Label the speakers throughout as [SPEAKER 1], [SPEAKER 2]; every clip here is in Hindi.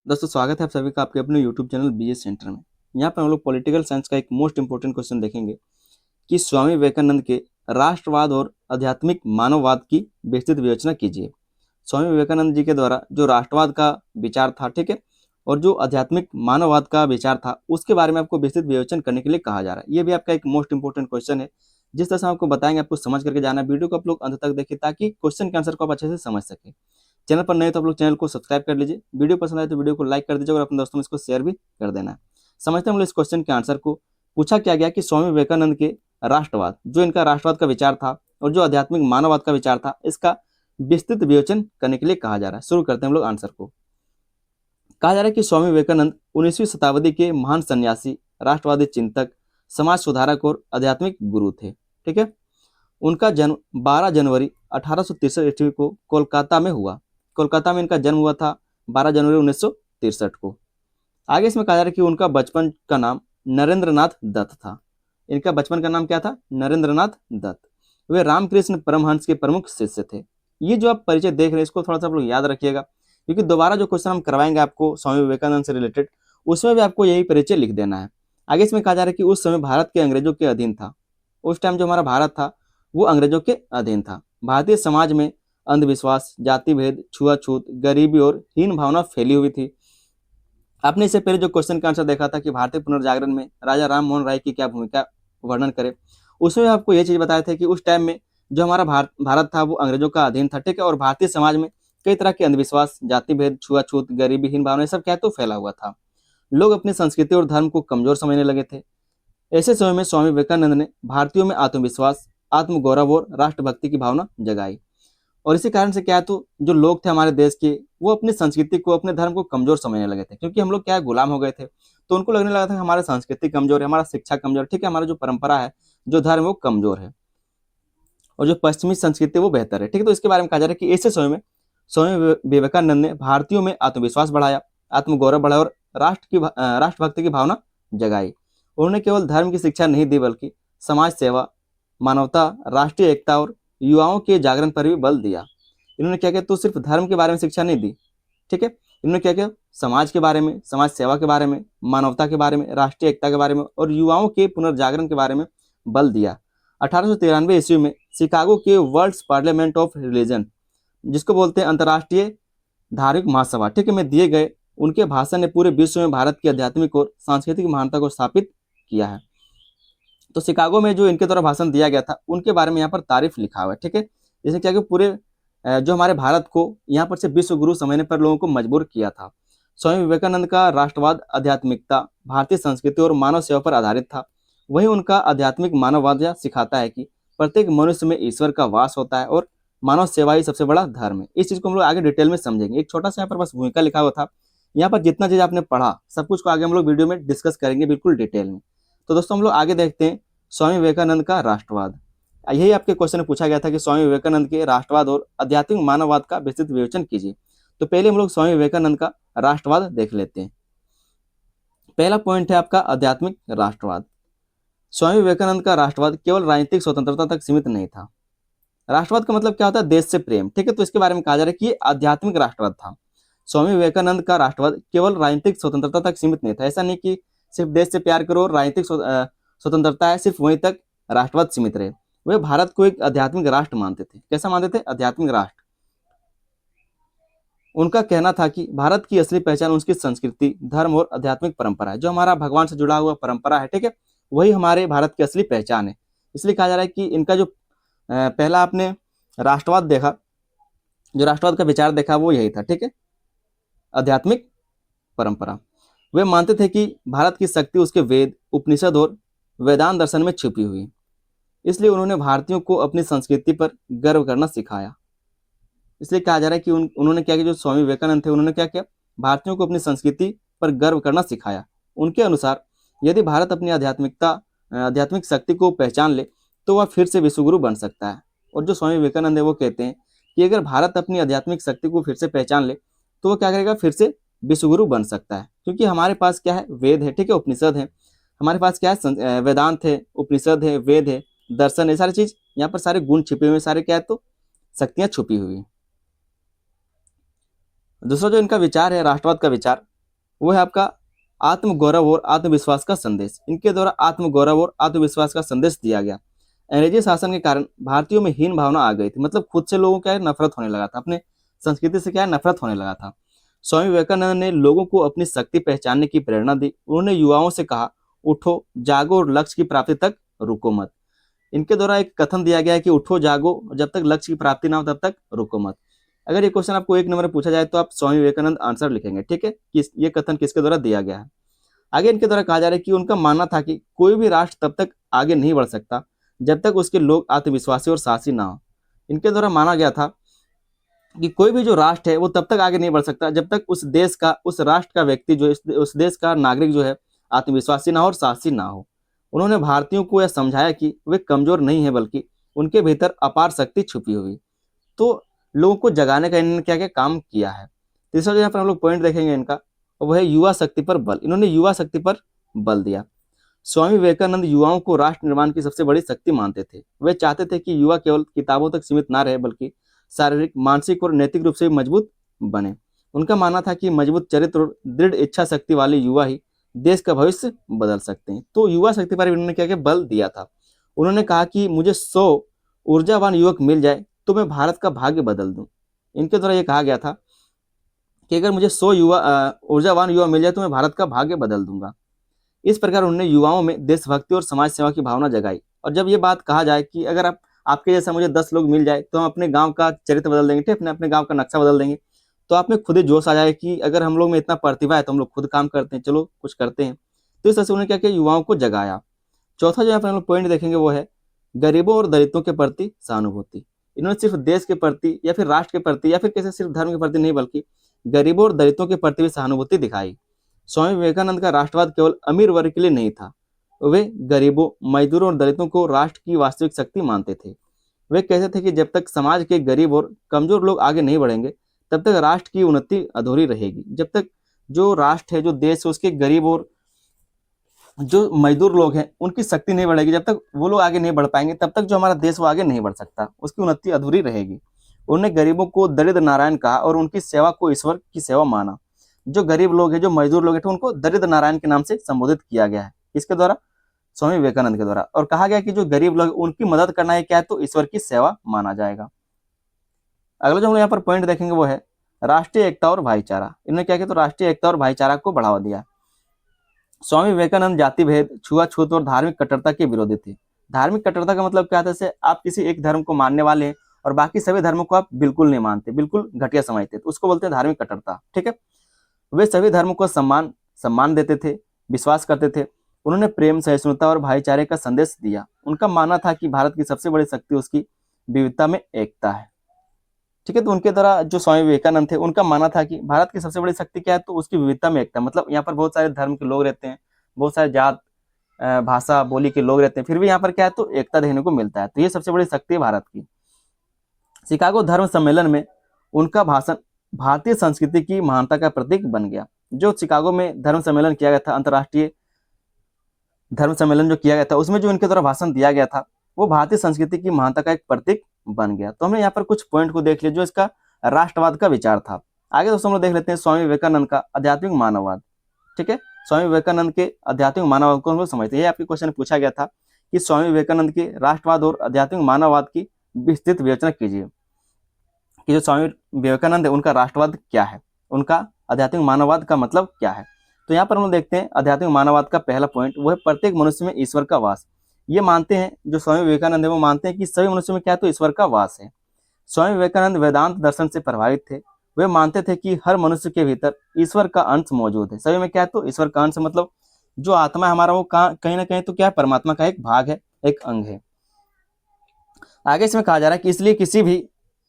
[SPEAKER 1] दोस्तों स्वागत है आप सभी का आपके अपने यूट्यूब चैनल बीएस सेंटर में। यहाँ पर हम लोग पॉलिटिकल साइंस का एक मोस्ट इंपॉर्टेंट क्वेश्चन देखेंगे कि स्वामी विवेकानंद के राष्ट्रवाद और आध्यात्मिक मानववाद की विस्तृत विवेचना कीजिए। स्वामी विवेकानंद जी के द्वारा जो राष्ट्रवाद का विचार था, ठीक है, और जो आध्यात्मिक मानववाद का विचार था, उसके बारे में आपको विस्तृत विवेचन करने के लिए कहा जा रहा है। ये भी आपका एक मोस्ट इंपॉर्टेंट क्वेश्चन है। जिस तरह से आपको बताएंगे, आपको समझ करके जाना है। वीडियो को आप लोग अंत तक देखिए ताकि क्वेश्चन के आंसर को आप अच्छे से समझ सके। चैनल पर नए तो आप लोग चैनल को सब्सक्राइब कर लीजिए। वीडियो पसंद आए तो वीडियो को लाइक कर दीजिए और अपने दोस्तों में इसको शेयर भी कर देना है। समझते हैं हम लोग इस क्वेश्चन के आंसर को। पूछा क्या गया कि स्वामी विवेकानंद के राष्ट्रवाद, जो इनका राष्ट्रवाद का विचार था और जो आध्यात्मिक मानववाद का विचार था, इसका विस्तृत विवेचन करने के लिए कहा जा रहा है। शुरू करते हैं हम लोग आंसर को। कहा जा रहा है कि स्वामी विवेकानंद 19वीं शताब्दी के महान सन्यासी, राष्ट्रवादी चिंतक, समाज सुधारक और आध्यात्मिक गुरु थे। ठीक है। उनका जन्म 12 जनवरी 1863 ईस्वी को कोलकाता में हुआ। कोलकाता में इनका जन्म हुआ था 12 जनवरी 1963 को। आगे इसमें कहा जा रहा है कि उनका बचपन का नाम नरेंद्रनाथ दत्त था। इनका बचपन का नाम क्या था? नरेंद्रनाथ दत्त। वे रामकृष्ण परमहंस के प्रमुख शिष्य थे। ये जो आप परिचय देख रहे हैं, इसको थोड़ा सा आप लोग याद रखिएगा, क्योंकि दोबारा जो क्वेश्चन हम करवाएंगे आपको स्वामी विवेकानंद से रिलेटेड, उसमें भी आपको यही परिचय लिख देना है। आगे इसमें कहा जा रहा है कि उस समय भारत के अंग्रेजों के अधीन था। उस टाइम जो हमारा भारत था वो अंग्रेजों के अधीन था। भारतीय समाज में अंधविश्वास, जाति भेद, छुआछूत, गरीबी और हीन भावना फैली हुई थी। आपने इससे पहले जो क्वेश्चन का आंसर देखा था कि भारतीय पुनर्जागरण में राजा राम मोहन राय की क्या भूमिका वर्णन करे, उसमें आपको ये चीज बताया था कि उस टाइम में जो हमारा भारत था वो अंग्रेजों का अधीन था। ठीक है। और भारतीय समाज में कई तरह के अंधविश्वास, जाति भेद, छुआछूत, गरीबी, हीन भावना, सब क्या तो फैला हुआ था। लोग अपनी संस्कृति और धर्म को कमजोर समझने लगे थे। ऐसे समय में स्वामी विवेकानंद ने भारतीयों में आत्मविश्वास, आत्मगौरव और राष्ट्रभक्ति की भावना जगाई। और इसी कारण से क्या है, तो जो लोग थे हमारे देश के, वो अपनी संस्कृति को, अपने धर्म को कमजोर समझने लगे थे, क्योंकि हम लोग क्या है, गुलाम हो गए थे। तो उनको लगने लगा था कि हमारा संस्कृति कमजोर है, हमारा शिक्षा कमजोर है, ठीक है, हमारा जो परंपरा है, जो धर्म है, वो कमजोर है, और जो पश्चिमी संस्कृति है वो बेहतर है। ठीक है। तो इसके बारे में कहा जा रहा है कि ऐसे समय में स्वामी विवेकानंद ने भारतीयों में आत्मविश्वास बढ़ाया, आत्मगौरव बढ़ाया और राष्ट्रभक्ति की भावना जगाई। उन्होंने केवल धर्म की शिक्षा नहीं दी, बल्कि समाज सेवा, मानवता, राष्ट्रीय एकता और युवाओं के जागरण पर भी बल दिया। इन्होंने क्या किया, तो सिर्फ धर्म के बारे में शिक्षा नहीं दी, ठीक है, इन्होंने क्या किया, समाज के बारे में, समाज सेवा के बारे में, मानवता के बारे में, राष्ट्रीय एकता के बारे में और युवाओं के पुनर्जागरण के बारे में बल दिया। 1893 ईस्वी में शिकागो के वर्ल्ड पार्लियामेंट ऑफ रिलीजन, जिसको बोलते हैं अंतर्राष्ट्रीय धार्मिक महासभा, ठीक है, में दिए गए उनके भाषण ने पूरे विश्व में भारत की आध्यात्मिक और सांस्कृतिक महानता को स्थापित किया है। तो शिकागो में जो इनके द्वारा भाषण दिया गया था, उनके बारे में यहाँ पर तारीफ लिखा हुआ है। ठीक है। जैसे क्या कि पूरे जो हमारे भारत को यहाँ पर से विश्व गुरु समझने पर लोगों को मजबूर किया था। स्वामी विवेकानंद का राष्ट्रवाद, आध्यात्मिकता, भारतीय संस्कृति और मानव सेवा पर आधारित था। वहीं उनका आध्यात्मिक मानववाद सिखाता है कि प्रत्येक मनुष्य में ईश्वर का वास होता है और मानव सेवा ही सबसे बड़ा धर्म है। इस चीज को हम लोग आगे डिटेल में समझेंगे। एक छोटा सा यहाँ पर बस भूमिका लिखा हुआ था। यहाँ पर जितना चीज आपने पढ़ा, सब कुछ को आगे हम लोग वीडियो में डिस्कस करेंगे बिल्कुल डिटेल में। तो दोस्तों हम लोग आगे देखते हैं स्वामी विवेकानंद का राष्ट्रवाद। यही आपके क्वेश्चन में पूछा गया था कि स्वामी विवेकानंद के राष्ट्रवाद और आध्यात्मिक मानववाद का विस्तृत विवेचन कीजिए। तो पहले हम लोग स्वामी विवेकानंद का राष्ट्रवाद देख लेते हैं। पहला पॉइंट है आपका आध्यात्मिक राष्ट्रवाद। स्वामी विवेकानंद का राष्ट्रवाद केवल राजनीतिक स्वतंत्रता तक सीमित नहीं था। राष्ट्रवाद का मतलब क्या होता है? देश से प्रेम। ठीक है। तो इसके बारे में कहा जा रहा है कि ये आध्यात्मिक राष्ट्रवाद था। स्वामी विवेकानंद का राष्ट्रवाद केवल राजनीतिक स्वतंत्रता तक सीमित नहीं था। ऐसा नहीं कि सिर्फ देश से प्यार करो और राजनीतिक स्वतंत्रता है सिर्फ वहीं तक राष्ट्रवाद सीमित रहे। वे भारत को एक आध्यात्मिक राष्ट्र मानते थे। कैसा मानते थे? आध्यात्मिक राष्ट्र। उनका कहना था कि भारत की असली पहचान उसकी संस्कृति, धर्म और आध्यात्मिक परंपरा है। जो हमारा भगवान से जुड़ा हुआ परंपरा है, ठीक है, वही हमारे भारत की असली पहचान है। इसलिए कहा जा रहा है कि इनका जो पहला आपने राष्ट्रवाद देखा, जो राष्ट्रवाद का विचार देखा, वो यही था। ठीक है। आध्यात्मिक परंपरा। वे मानते थे कि भारत की शक्ति उसके वेद, उपनिषद और वेदांत दर्शन में छुपी हुई। इसलिए उन्होंने भारतीयों को अपनी संस्कृति पर गर्व करना सिखाया। इसलिए कहा जा रहा है कि उन्होंने क्या किया, जो स्वामी विवेकानंद थे, उन्होंने क्या किया, भारतीयों को अपनी संस्कृति पर गर्व करना सिखाया। उनके अनुसार यदि भारत अपनी आध्यात्मिक शक्ति को पहचान ले तो वह फिर से विश्वगुरु बन सकता है। और जो स्वामी विवेकानंद है वो कहते हैं कि अगर भारत अपनी आध्यात्मिक शक्ति को फिर से पहचान ले तो वो क्या करेगा, फिर से विश्वगुरु बन सकता है। क्योंकि हमारे पास क्या है, वेद है, ठीक है, उपनिषद है, हमारे पास क्या है, वेदांत है, उपनिषद है, वेद है, दर्शन है, सारी चीज यहाँ पर, सारे गुण छिपे हुए, सारे क्या है, तो शक्तियां छुपी हुई है। दूसरा जो इनका विचार है, राष्ट्रवाद का विचार, वो है आपका आत्मगौरव और आत्मविश्वास का संदेश। इनके द्वारा आत्मगौरव और आत्मविश्वास का संदेश दिया गया। अंग्रेजी शासन के कारण भारतीयों में हीन भावना आ गई थी, मतलब खुद से लोगों क्या है नफरत होने लगा था, अपने संस्कृति से क्या है नफरत होने लगा था। स्वामी विवेकानंद ने लोगों को अपनी शक्ति पहचानने की प्रेरणा दी। उन्होंने युवाओं से कहा, उठो जागो और लक्ष्य की प्राप्ति तक रुको मत। इनके द्वारा एक कथन दिया गया है कि उठो जागो, जब तक लक्ष्य की प्राप्ति ना हो तब तक रुको मत। अगर ये क्वेश्चन आपको 1 नंबर में पूछा जाए तो आप स्वामी विवेकानंद आंसर लिखेंगे, ठीक है, कि ये कथन किसके द्वारा दिया गया है। आगे इनके द्वारा कहा जा रहा है कि उनका मानना था कि कोई भी राष्ट्र तब तक आगे नहीं बढ़ सकता जब तक उसके लोग आत्मविश्वासी और साहसी ना हो। इनके द्वारा माना गया था कि कोई भी जो राष्ट्र है वो तब तक आगे नहीं बढ़ सकता जब तक उस देश का, उस राष्ट्र का व्यक्ति जो उस देश का नागरिक जो है आत्मविश्वासी ना हो और साहसी ना हो। उन्होंने भारतीयों को यह समझाया कि वे कमजोर नहीं है बल्कि उनके भीतर अपार शक्ति छुपी हुई। तो लोगों को जगाने का इन्होंने क्या क्या काम किया है। तीसरा जो यहाँ पर हम लोग पॉइंट देखेंगे इनका, वह है युवा शक्ति पर बल। इन्होंने युवा शक्ति पर बल दिया। स्वामी विवेकानंद युवाओं को राष्ट्र निर्माण की सबसे बड़ी शक्ति मानते थे। वे चाहते थे कि युवा केवल किताबों तक सीमित ना रहे बल्कि शारीरिक, मानसिक और नैतिक रूप से भी मजबूत बने। उनका मानना था कि मजबूत चरित्र और दृढ़ इच्छा शक्ति वाले युवा ही देश का भविष्य बदल सकते हैं। तो युवा शक्ति पर उन्होंने क्या क्या बल दिया था। उन्होंने कहा कि मुझे 100 ऊर्जावान युवक मिल जाए तो मैं भारत का भाग्य बदल दूं। इनके द्वारा यह कहा गया था कि अगर मुझे 100 ऊर्जावान युवा मिल जाए तो मैं भारत का भाग्य बदल दूंगा। इस प्रकार उन्होंने युवाओं में देशभक्ति और समाज सेवा की भावना जगाई। और जब ये बात कहा जाए कि अगर आप आपके जैसा मुझे 10 लोग मिल जाए तो हम अपने गांव का चरित्र बदल देंगे, ठीक, अपने गांव का नक्शा बदल देंगे, तो आप में खुद ही जोश आ जाए कि अगर हम लोग में इतना प्रतिभा है तो हम लोग खुद काम करते हैं, चलो कुछ करते हैं। तो इस तरह से उन्होंने क्या किया, युवाओं को जगाया। चौथा जो यहाँ पर हम लोग पॉइंट देखेंगे वो है गरीबों और दलितों के प्रति सहानुभूति। इन्होंने सिर्फ देश के प्रति या फिर राष्ट्र के प्रति या फिर किसी सिर्फ धर्म के प्रति नहीं बल्कि गरीबों और दलितों के प्रति भी सहानुभूति दिखाई। स्वामी विवेकानंद का राष्ट्रवाद केवल अमीर वर्ग के लिए नहीं था। वे गरीबों, मजदूरों और दलितों को राष्ट्र की वास्तविक शक्ति मानते थे। वे कहते थे कि जब तक समाज के गरीब और कमजोर लोग आगे नहीं बढ़ेंगे तब तक राष्ट्र की उन्नति अधूरी रहेगी। जब तक जो राष्ट्र है, जो देश है, उसके गरीब और जो मजदूर लोग हैं उनकी शक्ति नहीं बढ़ेगी, जब तक वो लोग आगे नहीं बढ़ पाएंगे तब तक जो हमारा देश वो आगे नहीं बढ़ सकता, उसकी उन्नति अधूरी रहेगी। उन्होंने गरीबों को दरिद्र नारायण कहा और उनकी सेवा को ईश्वर की सेवा माना। जो गरीब लोग हैं, जो मजदूर लोग हैं, तो उनको दरिद्र नारायण के नाम से संबोधित किया गया है। इसके द्वारा, स्वामी विवेकानंद के द्वारा। और कहा गया कि जो गरीब लोग उनकी मदद करना है क्या है, तो ईश्वर की सेवा माना जाएगा। अगला जो हम यहाँ पर पॉइंट देखेंगे वो है राष्ट्रीय एकता और भाईचारा। इन्होंने क्या किया, तो राष्ट्रीय एकता और भाईचारा को बढ़ावा दिया। स्वामी विवेकानंद जाति भेद, छुआछूत और धार्मिक कट्टरता के विरोधी थे। धार्मिक कट्टरता का मतलब क्या था, जैसे आप किसी एक धर्म को मानने वाले हैं और बाकी सभी धर्मों को आप बिल्कुल नहीं मानते, बिल्कुल घटिया समझते, तो उसको बोलते हैं धार्मिक कट्टरता, ठीक है। वे सभी धर्मों को सम्मान सम्मान देते थे, विश्वास करते थे। उन्होंने प्रेम, सहिष्णुता और भाईचारे का संदेश दिया। उनका मानना था कि भारत की सबसे बड़ी शक्ति उसकी विविधता में एकता है, ठीक है। तो उनके द्वारा जो स्वामी विवेकानंद थे उनका मानना था कि भारत की सबसे बड़ी शक्ति क्या है, तो उसकी विविधता में एकता। मतलब यहाँ पर बहुत सारे धर्म के लोग रहते हैं, बहुत सारे जात, भाषा, बोली के लोग रहते हैं, फिर भी यहाँ पर क्या है, तो एकता देखने को मिलता है। तो ये सबसे बड़ी शक्ति है भारत की। शिकागो धर्म सम्मेलन में उनका भाषण भारतीय संस्कृति की महानता का प्रतीक बन गया। जो शिकागो में धर्म सम्मेलन किया गया था, अंतर्राष्ट्रीय धर्म सम्मेलन जो किया गया था, उसमें जो इनके द्वारा भाषण दिया गया था वो भारतीय संस्कृति की महानता का एक प्रतीक बन गया। तो हमने यहाँ पर कुछ पॉइंट को देख लिया जो इसका राष्ट्रवाद का विचार था। आगे दोस्तों हम लोग देख लेते हैं स्वामी विवेकानंद का आध्यात्मिक मानववाद, ठीक है। स्वामी विवेकानंद के आध्यात्मिक मानववाद को हम लोग समझते हैं। आपके क्वेश्चन पूछा गया था कि स्वामी विवेकानंद के राष्ट्रवाद और आध्यात्मिक मानववाद की विस्तृत विवेचना कीजिए कि जो स्वामी विवेकानंद है उनका राष्ट्रवाद क्या है, उनका आध्यात्मिक मानववाद का मतलब क्या है। तो यहाँ पर हम लोग देखते हैं आध्यात्मिक मानववाद का पहला पॉइंट वो है प्रत्येक मनुष्य में ईश्वर का वास। ये मानते हैं, जो स्वामी विवेकानंद है वो मानते हैं कि सभी मनुष्य में क्या है, तो ईश्वर का वास है। स्वामी विवेकानंद वेदांत दर्शन से प्रभावित थे। वे मानते थे कि हर मनुष्य के भीतर ईश्वर का अंश मौजूद है। सभी में क्या है, तो ईश्वर का अंश, मतलब जो आत्मा है हमारा वो कहीं ना कहीं तो क्या है, परमात्मा का एक भाग है, एक अंग है। आगे इसमें कहा जा रहा है कि इसलिए किसी भी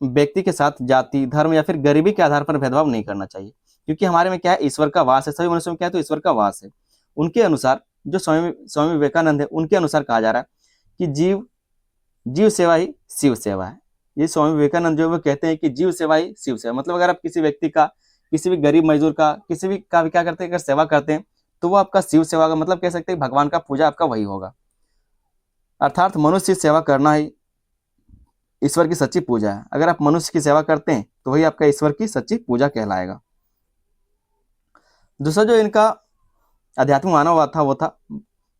[SPEAKER 1] व्यक्ति के साथ जाति, धर्म या फिर गरीबी के आधार पर भेदभाव नहीं करना चाहिए, क्योंकि हमारे में क्या है, ईश्वर का वास है। सभी मनुष्यों में क्या है, तो ईश्वर का वास है। उनके अनुसार, जो स्वामी विवेकानंद है उनके अनुसार कहा जा रहा है कि जीव सेवा ही शिव सेवा है। ये स्वामी विवेकानंद जो वो कहते हैं कि जीव सेवा ही शिव सेवा। मतलब अगर आप किसी व्यक्ति का, किसी भी गरीब मजदूर का, किसी भी का भी क्या करते हैं, अगर सेवा करते हैं तो वो आपका शिव सेवा का मतलब कह सकते हैं, भगवान का पूजा आपका वही होगा। अर्थात मनुष्य की सेवा करना ही ईश्वर की सच्ची पूजा है। अगर आप मनुष्य की सेवा करते हैं तो वही आपका ईश्वर की सच्ची पूजा कहलाएगा। दूसरा जो इनका आध्यात्मिक मानववाद था वो था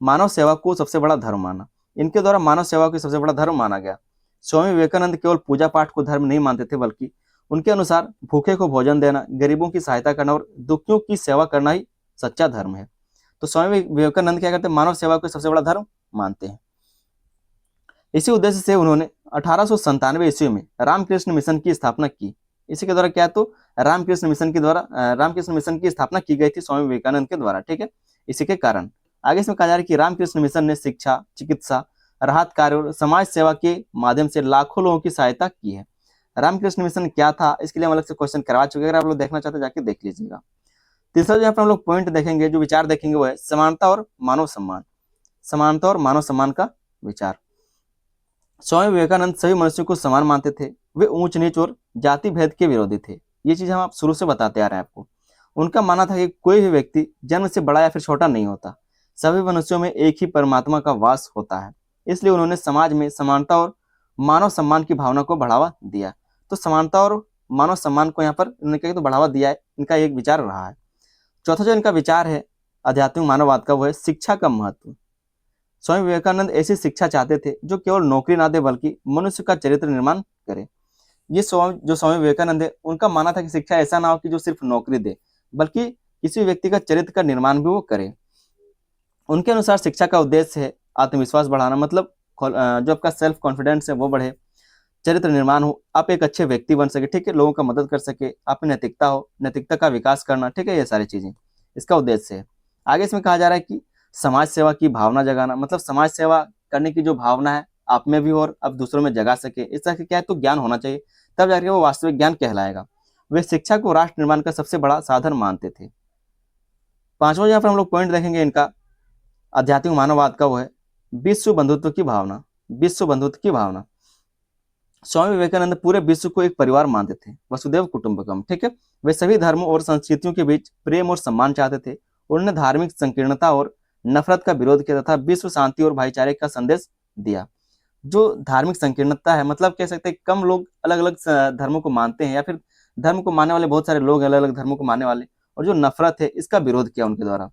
[SPEAKER 1] मानव सेवा को सबसे बड़ा धर्म माना। इनके द्वारा मानव सेवा को सबसे बड़ा धर्म माना गया। स्वामी विवेकानंद केवल पूजा पाठ को धर्म नहीं मानते थे, बल्कि उनके अनुसार भूखे को भोजन देना, गरीबों की सहायता करना और दुखियों की सेवा करना ही सच्चा धर्म है। तो स्वामी विवेकानंद क्या करते हैं, मानव सेवा को सबसे बड़ा धर्म मानते हैं। इसी उद्देश्य से उन्होंने 1897 ईस्वी में रामकृष्ण मिशन की स्थापना की। इसी के द्वारा क्या, तो रामकृष्ण मिशन की स्थापना की गई थी स्वामी विवेकानंद के द्वारा, ठीक है। इसी के कारण आगे इसमें कहा जा रहा है कि रामकृष्ण मिशन ने शिक्षा, चिकित्सा, राहत कार्य और समाज सेवा के माध्यम से लाखों लोगों की सहायता की है। रामकृष्ण मिशन क्या था, इसके लिए हम अलग से क्वेश्चन करवा चुके हैं, अगर आप लोग देखना चाहते हैं जाके देख लीजिएगा। तीसरा जो यहाँ पर हम लोग पॉइंट देखेंगे, जो विचार देखेंगे, वो है समानता और मानव सम्मान। समानता और मानव सम्मान का विचार। स्वामी विवेकानंद सभी मनुष्यों को समान मानते थे। वे ऊंच नीच और जाति भेद के विरोधी थे। ये चीज हम आप शुरू से बताते आ रहे हैं आपको। उनका मानना था कि कोई भी व्यक्ति जन्म से बड़ा या फिर छोटा नहीं होता, सभी मनुष्यों में एक ही परमात्मा का वास होता है। इसलिए उन्होंने समाज में समानता और मानव सम्मान की भावना को बढ़ावा दिया। तो समानता और मानव सम्मान को यहाँ पर उन्होंने क्या तो बढ़ावा दिया है, इनका एक विचार रहा है। चौथा जो इनका विचार है आध्यात्मिक मानववाद का, वो है शिक्षा का महत्व। स्वामी विवेकानंद ऐसी शिक्षा चाहते थे जो केवल नौकरी ना दे, बल्कि मनुष्य का चरित्र निर्माण करे। ये स्वामी विवेकानंद है, उनका मानना था कि शिक्षा ऐसा ना हो कि जो सिर्फ नौकरी दे, बल्कि किसी व्यक्ति का चरित्र का निर्माण भी वो करे। उनके अनुसार शिक्षा का उद्देश्य है आत्मविश्वास बढ़ाना, मतलब जो आपका सेल्फ कॉन्फिडेंस है वो बढ़े, चरित्र निर्माण हो, आप एक अच्छे व्यक्ति बन सके, ठीक है, लोगों का मदद कर सके, आप में नैतिकता हो, नैतिकता का विकास करना, ठीक है, ये सारी चीजें इसका उद्देश्य है। आगे इसमें कहा जा रहा है कि समाज सेवा की भावना जगाना, मतलब समाज सेवा करने की जो भावना है आप में भी हो और आप दूसरों में जगा सके, इस तरह के क्या है तो ज्ञान होना चाहिए, तब जाकर वो वास्तविक ज्ञान कहलाएगा। वे शिक्षा को राष्ट्र निर्माण का सबसे बड़ा साधन मानते थे। पांचवा यहाँ पर हम लोग पॉइंट देखेंगे इनका आध्यात्मिक मानववाद का, वो है विश्व बंधुत्व की भावना। विश्व बंधुत्व की भावना। स्वामी विवेकानंद पूरे विश्व को एक परिवार मानते थे, वसुदेव कुटुंबकम, ठीक है। वे सभी धर्मों और संस्कृतियों के बीच प्रेम और सम्मान चाहते थे। उन्होंने धार्मिक संकीर्णता और नफरत का विरोध किया तथा विश्व शांति और भाईचारे का संदेश दिया। जो धार्मिक संकीर्णता है, मतलब कह सकते हैं कम लोग अलग अलग धर्मों को मानते हैं, या फिर धर्म को मानने वाले बहुत सारे लोग अलग अलग धर्मों को मानने वाले, और जो नफरत है इसका विरोध किया उनके द्वारा,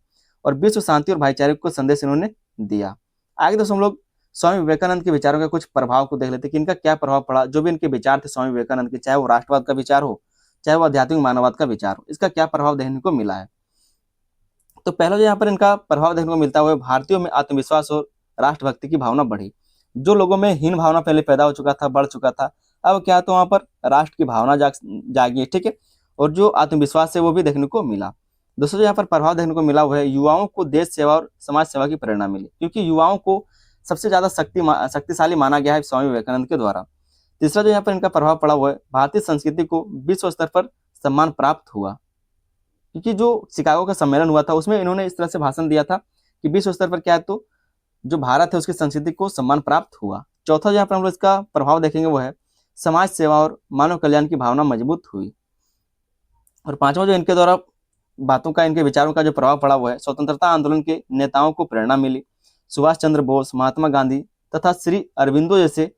[SPEAKER 1] और विश्व शांति और भाईचारे को संदेश इन्होंने दिया। आगे दोस्तों हम लोग स्वामी विवेकानंद के विचारों के कुछ प्रभाव को देख लेते हैं कि इनका क्या प्रभाव पड़ा। जो भी इनके विचार थे स्वामी विवेकानंद के, चाहे वो राष्ट्रवाद का विचार हो, चाहे वो आध्यात्मिक मानववाद का विचार हो, इसका क्या प्रभाव देखने को मिला है। तो पहला जो यहाँ पर इनका प्रभाव देखने को मिलता है, भारतीयों में आत्मविश्वास और राष्ट्रभक्ति की भावना बढ़ी। जो लोगों में हीन भावना पहले पैदा हो चुका था, बढ़ चुका था, अब क्या तो वहां पर राष्ट्र की भावना जागी, ठीक है, और जो आत्मविश्वास है वो भी देखने को मिला। दूसरा जो यहाँ पर प्रभाव देखने को मिला वो है युवाओं को देश सेवा और समाज सेवा की प्रेरणा मिली, क्योंकि युवाओं को सबसे ज्यादा शक्तिशाली माना गया है स्वामी विवेकानंद के द्वारा। तीसरा जो यहाँ पर इनका प्रभाव पड़ा हुआ है भारतीय संस्कृति को विश्व स्तर पर सम्मान प्राप्त हुआ, क्योंकि जो शिकागो का सम्मेलन हुआ था उसमें इन्होंने इस तरह से भाषण दिया था कि विश्व स्तर पर क्या है तो जो भारत है उसकी संस्कृति को सम्मान प्राप्त हुआ। चौथा जहाँ पर हम लोग इसका प्रभाव देखेंगे वो है समाज सेवा और मानव कल्याण की भावना मजबूत हुई। और पांचवा जो इनके द्वारा बातों का, इनके विचारों का जो प्रभाव पड़ा हुआ है स्वतंत्रता आंदोलन के नेताओं को प्रेरणा मिली। सुभाष चंद्र बोस, महात्मा गांधी तथा श्री अरविंदो जैसे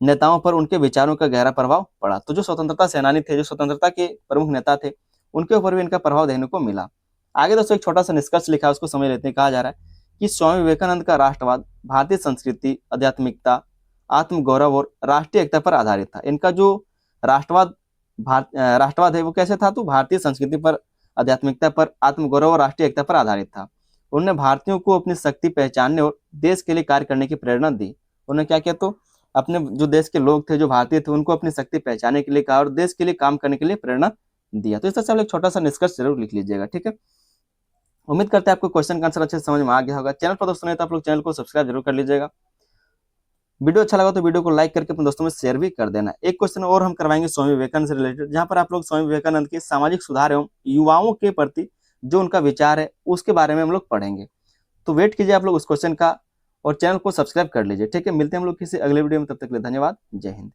[SPEAKER 1] नेताओं पर उनके विचारों का गहरा प्रभाव पड़ा। तो जो स्वतंत्रता सेनानी थे, जो स्वतंत्रता के प्रमुख नेता थे, उनके ऊपर भी इनका प्रभाव देखने को मिला। आगे दोस्तों एक छोटा सा निष्कर्ष लिखा है, उसको समझ लेते हैं। कहा जा रहा है कि स्वामी विवेकानंद का राष्ट्रवाद भारतीय संस्कृति, आध्यात्मिकता, आत्मगौरव और राष्ट्रीय एकता पर आधारित था। इनका जो राष्ट्रवाद है वो कैसे था, तो भारतीय संस्कृति पर, आध्यात्मिकता पर, आत्मगौरव और राष्ट्रीय एकता पर आधारित था। उन्होंने भारतीयों को अपनी शक्ति पहचानने और देश के लिए कार्य करने की प्रेरणा दी। उन्होंने क्या किया, तो अपने जो देश के लोग थे, जो भारतीय थे, उनको अपनी शक्ति पहचानने के लिए कहा और देश के लिए काम करने के लिए प्रेरणा दिया। तो इस तरह से आप एक छोटा सा निष्कर्ष जरूर लिख लीजिएगा, ठीक है। उम्मीद करते हैं आपको क्वेश्चन का आंसर अच्छे से समझ में आ गया होगा। चैनल पर दोस्तों नहीं तो आप लोग चैनल को सब्सक्राइब जरूर कर लीजिएगा। वीडियो अच्छा लगा तो वीडियो को लाइक करके अपने दोस्तों में शेयर भी कर देना। एक क्वेश्चन और हम करवाएंगे स्वामी विवेकानंद से रिलेटेड, जहां पर आप लोग स्वामी विवेकानंद के सामाजिक सुधार एवं युवाओं के प्रति जो उनका विचार है उसके बारे में हम लोग पढ़ेंगे। तो वेट कीजिए आप लोग उस क्वेश्चन का और चैनल को सब्सक्राइब कर लीजिए, ठीक है। मिलते हैं हम लोग किसी अगले वीडियो में, तब तक के लिए धन्यवाद। जय हिंद।